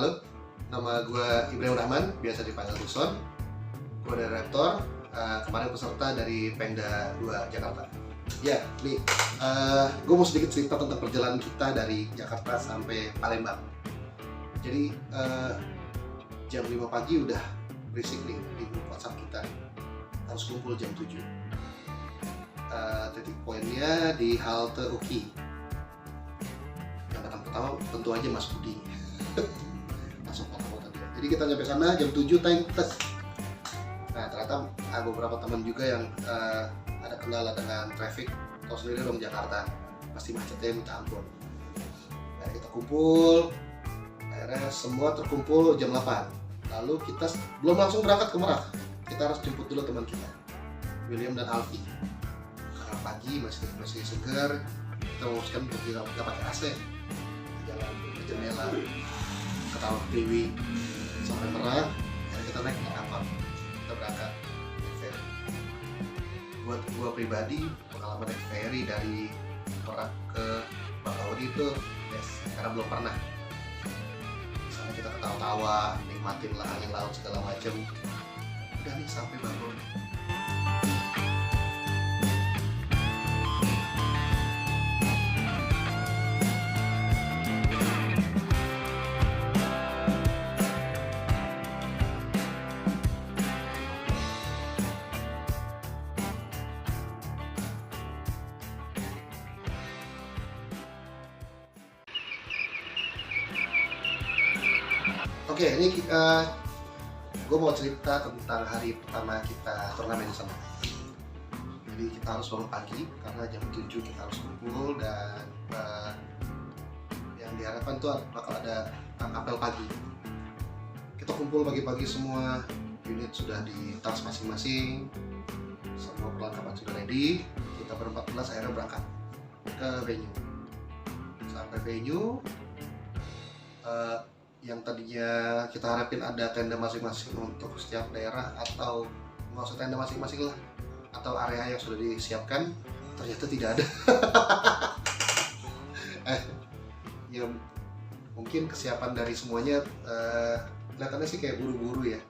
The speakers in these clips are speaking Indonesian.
Halo, nama gue Ibrahim Rahman, biasa dipanggil Tucson. Gue dari Raptor, kemarin peserta dari Pemda 2 Jakarta. Ya, nih, gue mau sedikit cerita tentang perjalanan kita dari Jakarta sampai Palembang. Jadi, jam 5 pagi udah berisik nih di grup WhatsApp kita. Harus kumpul jam 7. Titik poinnya di halte UKI. Yang datang pertama tentu aja Mas Budi. Langsung foto-foto dia. Jadi kita nyampe sana jam 7 time tes. Nah ternyata ada beberapa teman juga yang ada kendala dengan traffic. Tahu sendiri dong Jakarta pasti macetnya minta ampun. Nah kita kumpul, akhirnya semua terkumpul jam 8. Lalu kita belum langsung berangkat ke Merak. Kita harus jemput dulu teman kita, William dan Alfi. Karena pagi masih segar, kita memutuskan untuk nggak pakai AC, jalan ke jendela, ke Taman Priwi sampai Merak. Akhirnya kita naik kapal, kita berangkat naik ferry. Buat gua pribadi, pengalaman naik ferry dari Merak ke Bakahuni itu karena belum pernah. Misalnya kita ketawa-tawa, nikmatin lah angin laut segala macem. Udah nih sampai Bakahuni. Oke, ini gue mau cerita tentang hari pertama kita turnamen di sana. Jadi kita harus bangun pagi karena jam 7 kita harus kumpul dan yang diharapkan tuh bakal ada apel pagi. Kita kumpul pagi-pagi, semua unit sudah di tas masing-masing, semua perlengkapan sudah ready. Kita ber-14 akhirnya berangkat ke venue. Sampai venue, yang tadinya kita harapin ada tenda masing-masing untuk setiap daerah, atau nggak usah tenda masing-masing lah, atau area yang sudah disiapkan, ternyata tidak ada. Ya mungkin kesiapan dari semuanya kelihatannya sih kayak buru-buru ya,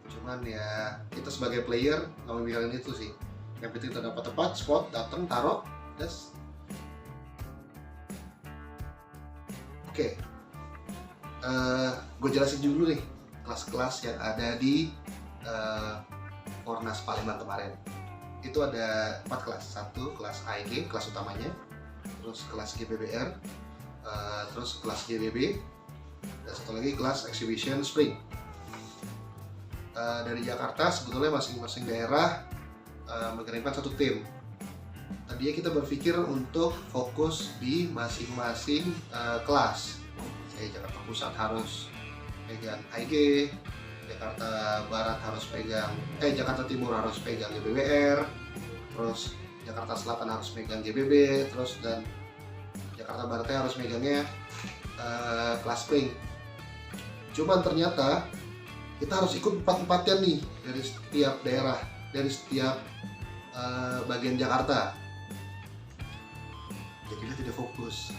cuman ya kita sebagai player nggak memikirkan itu sih. Yang penting kita dapat tempat, spot, datang, taruh, das. Oke. Gue jelasin dulu nih kelas-kelas yang ada di Ornas Palembang kemarin. Itu ada 4 kelas. 1 kelas AEG, kelas utamanya, terus kelas GBBR, terus kelas GBB, dan satu lagi kelas Exhibition Spring. Dari Jakarta sebetulnya masing-masing daerah mengirimkan 1 tim. Tadinya kita berpikir untuk fokus di masing-masing kelas. Jakarta Pusat harus pegang AEG, Jakarta Barat harus pegang, Jakarta Timur harus pegang GBBR, terus Jakarta Selatan harus pegang GBB, terus dan Jakarta Baratnya harus megangnya kelas Spring. Cuman ternyata kita harus ikut 4-4-nya nih dari setiap daerah, dari setiap bagian Jakarta. Jadi kita tidak fokus.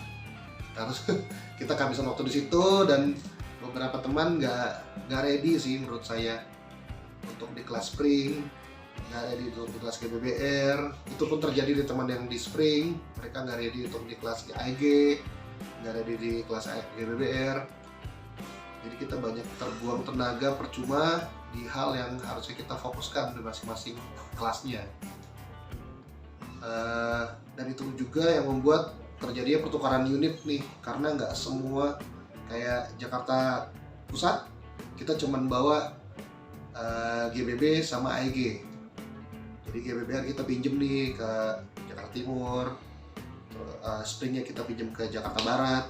Kita kehabisan waktu di situ, dan beberapa teman nggak ready sih menurut saya untuk di kelas Spring, nggak ready untuk di kelas GBBR. Itu pun terjadi di teman yang di Spring, mereka nggak ready untuk di kelas AEG, nggak ready di kelas GBBR. Jadi kita banyak terbuang tenaga percuma di hal yang harusnya kita fokuskan di masing-masing kelasnya. Dan itu juga yang membuat terjadinya pertukaran unit nih, karena nggak semua kayak Jakarta Pusat kita cuman bawa GBB sama AEG. Jadi GBBR kita pinjem nih ke Jakarta Timur, Springnya kita pinjem ke Jakarta Barat.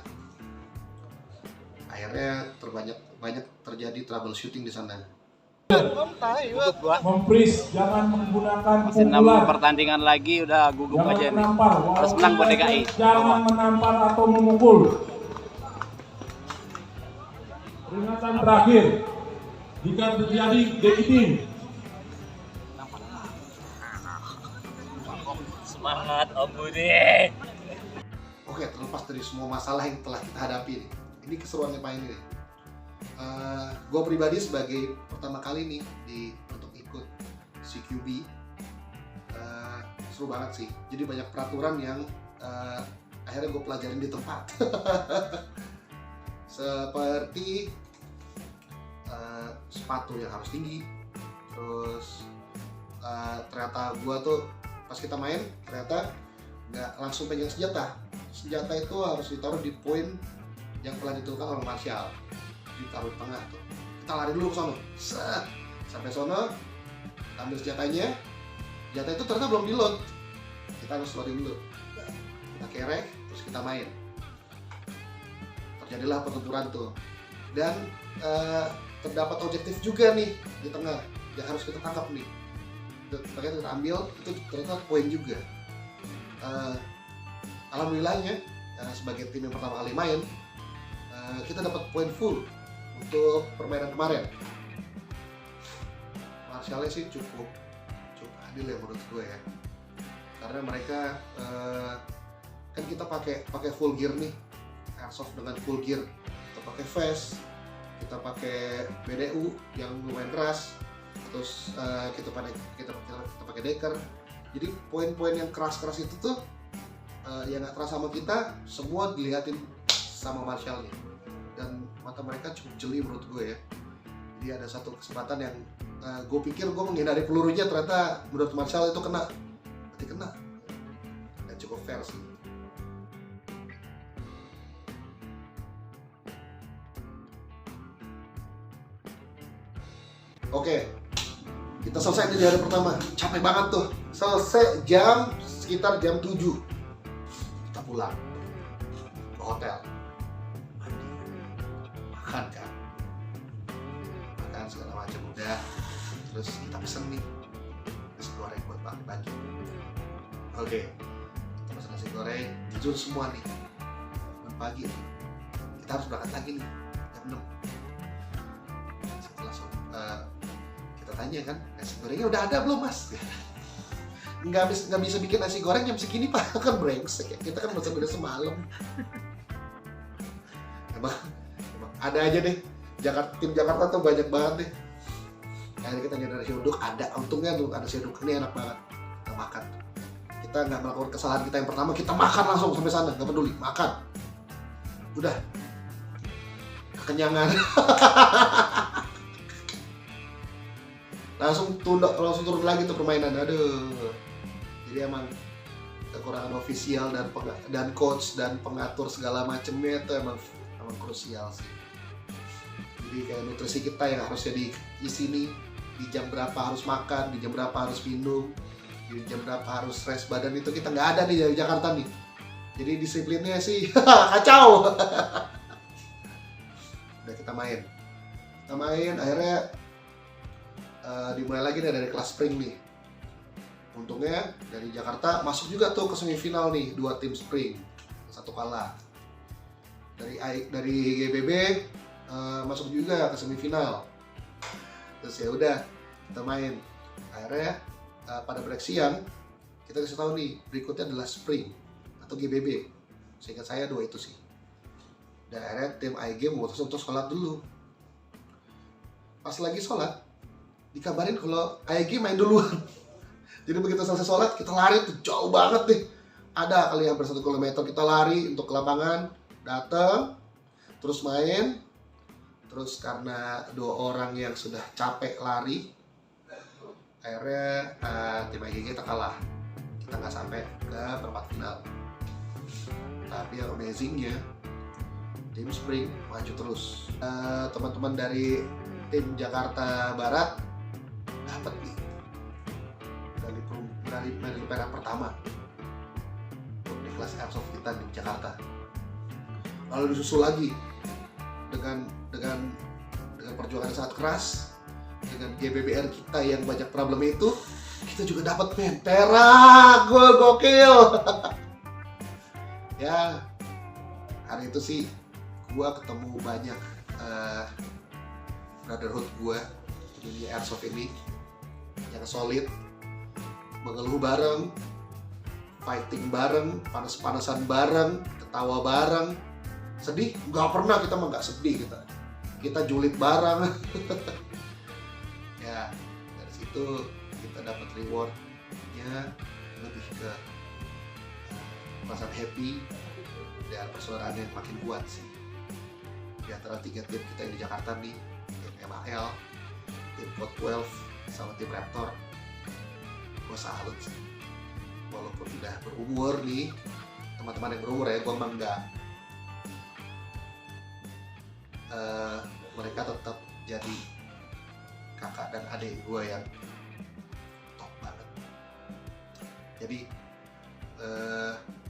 Akhirnya banyak terjadi troubleshooting di sana. Mempris, jangan menggunakan masih 6 pukulan. pertandingan lagi udah gugup Jangan aja nih. menampar, Harus menang buat DKI. Jangan menampar atau memukul. Peringatan terakhir, jika terjadi deketing. Semangat Om Budi. Oke, terlepas dari semua masalah yang telah kita hadapi, ini keseruannya Pak ini. gue pribadi sebagai pertama kali nih untuk ikut CQB, seru banget sih. Jadi banyak peraturan yang akhirnya gue pelajarin di tempat. Seperti sepatu yang harus tinggi. Terus ternyata gue tuh pas kita main ternyata nggak langsung pegang senjata. Senjata itu harus ditaruh di poin yang telah ditentukan oleh Marshall, ditaruh di tengah tuh. Kita lari dulu ke sono, sampai sono, kita ambil senjatanya. Senjata itu ternyata belum di load, kita harus loading dulu. Kita kerek, terus kita main. Terjadilah pertempuran tuh, dan terdapat objektif juga nih di tengah yang harus kita tangkap nih. Ternyata kita ambil, itu ternyata poin juga. Alhamdulillahnya sebagai tim yang pertama kali main, kita dapat poin full untuk permainan kemarin. Marshallnya sih cukup adil ya menurut gue ya, karena mereka kan kita pakai full gear nih, airsoft dengan full gear. Kita pakai vest, kita pakai BDU yang lumayan keras, terus kita pakai decker. Jadi poin-poin yang keras-keras itu tuh yang nggak terasa sama kita, semua dilihatin sama Marshall nih, dan mata mereka cukup jeli menurut gue ya. Jadi ada satu kesempatan yang gue pikir gue menghindari pelurunya, ternyata menurut Marshall itu kena, berarti kena. Dan cukup fair sih. Oke, kita selesai di hari pertama. Capek banget tuh. Selesai sekitar jam 7. Kita pulang ke hotel. Makan kan, makan segala macam udah. Terus kita pesen nih nasi goreng buat pagi-pagi. Oke, kita pesen nasi goreng, jujur semua nih. Buat pagi nih, kita harus berangkat lagi nih jam 6. Langsung kita tanya kan, nasi gorengnya udah ada belum mas? Nggak bisa bikin nasi goreng jam segini pak, kan brengsek ya. Kita kan udah semalam. Emang ada aja deh, tim Jakarta tuh banyak banget deh. Akhirnya kita nyari nasi uduk, ada, untungnya tuh ada nasi uduk, ini enak banget. Kita makan, kita nggak melakukan kesalahan kita yang pertama, kita makan langsung sampai sana, nggak peduli, makan. Udah, kekenyangan. langsung turun lagi tuh permainan, aduh. Jadi emang kekurangan ofisial dan coach dan pengatur segala macamnya itu emang krusial sih. Jadi kayak nutrisi kita yang harusnya diisi nih, di jam berapa harus makan, di jam berapa harus minum, di jam berapa harus stres badan, itu kita nggak ada nih dari Jakarta nih. Jadi disiplinnya sih kacau. Udah kita main akhirnya dimulai lagi nih dari kelas spring nih. Untungnya dari Jakarta masuk juga tuh ke semifinal nih, 2 tim spring, 1 kalah. Dari GBB masuk juga ke semifinal. Terus ya udah kita main. Akhirnya pada break siang kita kasih tahu nih berikutnya adalah spring atau GBB. Seingat saya 2 itu sih. Dan akhirnya tim AEG memutuskan untuk sholat dulu. Pas lagi sholat dikabarin kalau AEG main duluan. Jadi begitu selesai sholat kita lari tuh jauh banget nih. Ada kali hampir 1 kilometer kita lari untuk ke lapangan, datang, terus main. Terus karena 2 orang yang sudah capek lari, akhirnya tim AEG kita kalah. Kita nggak sampai ke perempat final. Tapi yang amazingnya, tim Spring maju terus. Teman-teman dari tim Jakarta Barat dapat nih dari perak pertama di kelas airsoft kita di Jakarta. Lalu disusul lagi dengan perjuangan sangat keras, dengan GBBR kita yang banyak problem itu, kita juga dapat perak, gokil. Ya, hari itu sih gua ketemu banyak brotherhood gua di dunia airsoft ini yang solid, mengeluh bareng, fighting bareng, panas-panasan bareng, ketawa bareng. Sedih? Nggak pernah, kita mah nggak sedih kita. kita julid barang. Ya, dari situ kita dapat rewardnya lebih ke perasaan happy dan persaudaraan yang makin kuat sih. Di antara 3 tim kita yang di Jakarta nih, tim MAL, tim Code 12, sama tim Raptor, gue salut sih. Walaupun udah berumur nih, teman-teman yang berumur ya, gue emang enggak. Mereka tetap jadi kakak dan adik gue yang top banget. Jadi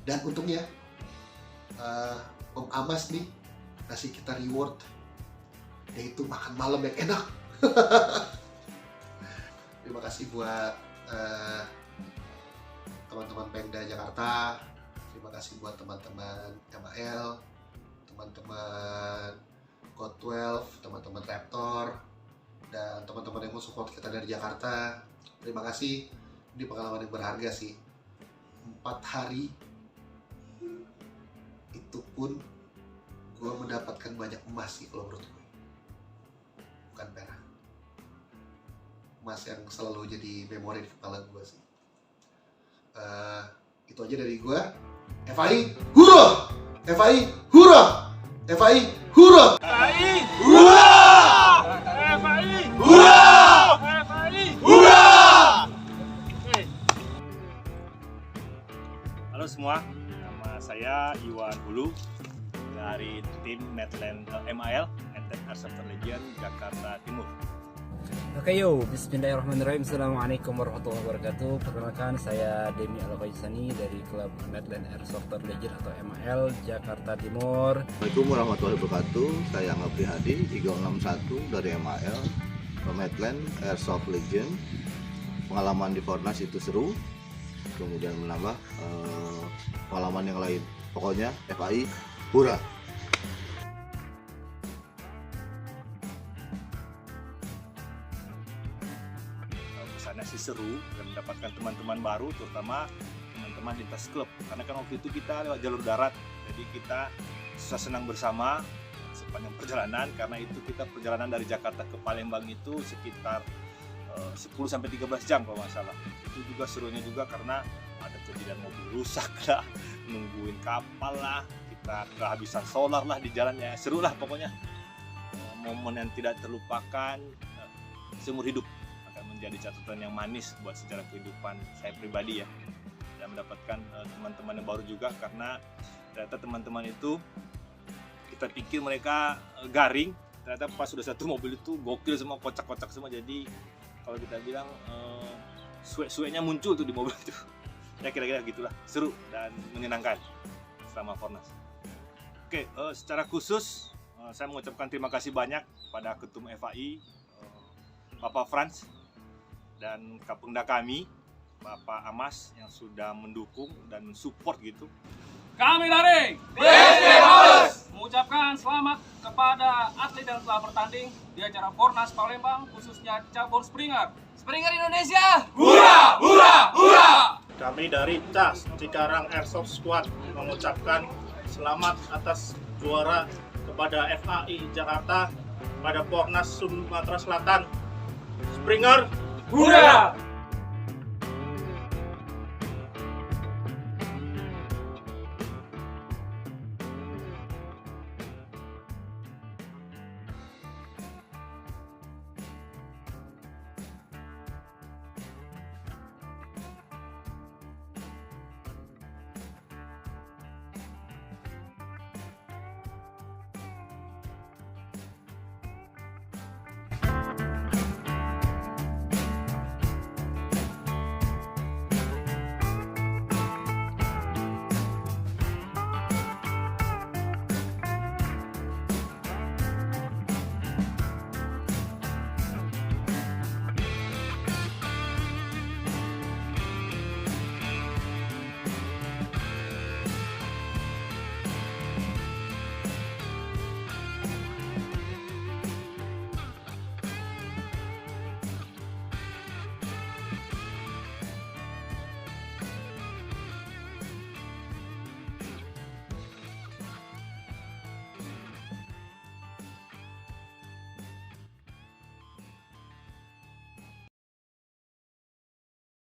dan untungnya Om Amas nih kasih kita reward, yaitu makan malam yang enak. Terima kasih buat teman-teman Pemda Jakarta, terima kasih buat teman-teman MAL, teman-teman Code 12, teman-teman Raptor, dan teman-teman yang mau support kita dari Jakarta. Terima kasih, ini pengalaman yang berharga sih. 4 hari itu pun gue mendapatkan banyak emas sih kalau menurut gue, bukan perak. Emas yang selalu jadi memori di kepala gue sih. Itu aja dari gue. FAI hurrah! FAI hurrah! FAI hurrah! FAI hurrah! FAI Hurrah! FAI Hurrah! Halo semua, nama saya Iwan Hulu dari tim Medland MAL, Medland Airsoft Legion Jakarta Timur. Oke yo, bismillahirrahmanirrahim. Assalamualaikum warahmatullahi wabarakatuh. Perkenalkan, saya Demi Al-Qaisani dari klub Medland Airsoft Legion atau MAL Jakarta Timur. Assalamualaikum warahmatullahi wabarakatuh. Saya Angga Prihadi, Eagle 61 dari MAL, Medland Airsoft Legion. Pengalaman di Fornas itu seru, kemudian menambah pengalaman yang lain. Pokoknya FAI, hurrah! Kesannya sih seru dan mendapatkan teman-teman baru, terutama teman-teman lintas klub. Karena kan waktu itu kita lewat jalur darat, jadi kita susah senang bersama sepanjang perjalanan. Karena itu kita perjalanan dari Jakarta ke Palembang itu sekitar 10-13 jam kalau nggak salah. Itu juga serunya juga karena ada kejadian mobil rusak lah, nungguin kapal lah, kita kehabisan solar lah di jalan, ya seru lah pokoknya. Momen yang tidak terlupakan seumur hidup, akan menjadi catatan yang manis buat sejarah kehidupan saya pribadi ya. Dan mendapatkan teman-teman yang baru juga, karena ternyata teman-teman itu kita pikir mereka garing, ternyata pas sudah satu mobil itu gokil semua, kocak-kocak semua. Jadi kalau kita bilang suek-sueknya muncul tuh di mobil itu. Ya kira-kira gitulah, seru dan menyenangkan selama Fornas. Oke, secara khusus saya mengucapkan terima kasih banyak pada Ketum FAI, Bapak Frans, dan Kapolda kami, Bapak Amas, yang sudah mendukung dan mensupport gitu. Kami dari BSD Mabes mengucapkan selamat kepada atlet yang telah bertanding di acara Fornas Palembang, khususnya cabur Springer. Springer Indonesia! Hurrah! Hurrah! Hurrah! Kami dari CAS Cikarang Airsoft Squad mengucapkan selamat atas juara kepada FAI Jakarta pada Fornas Sumatera Selatan. Springer, Hurrah!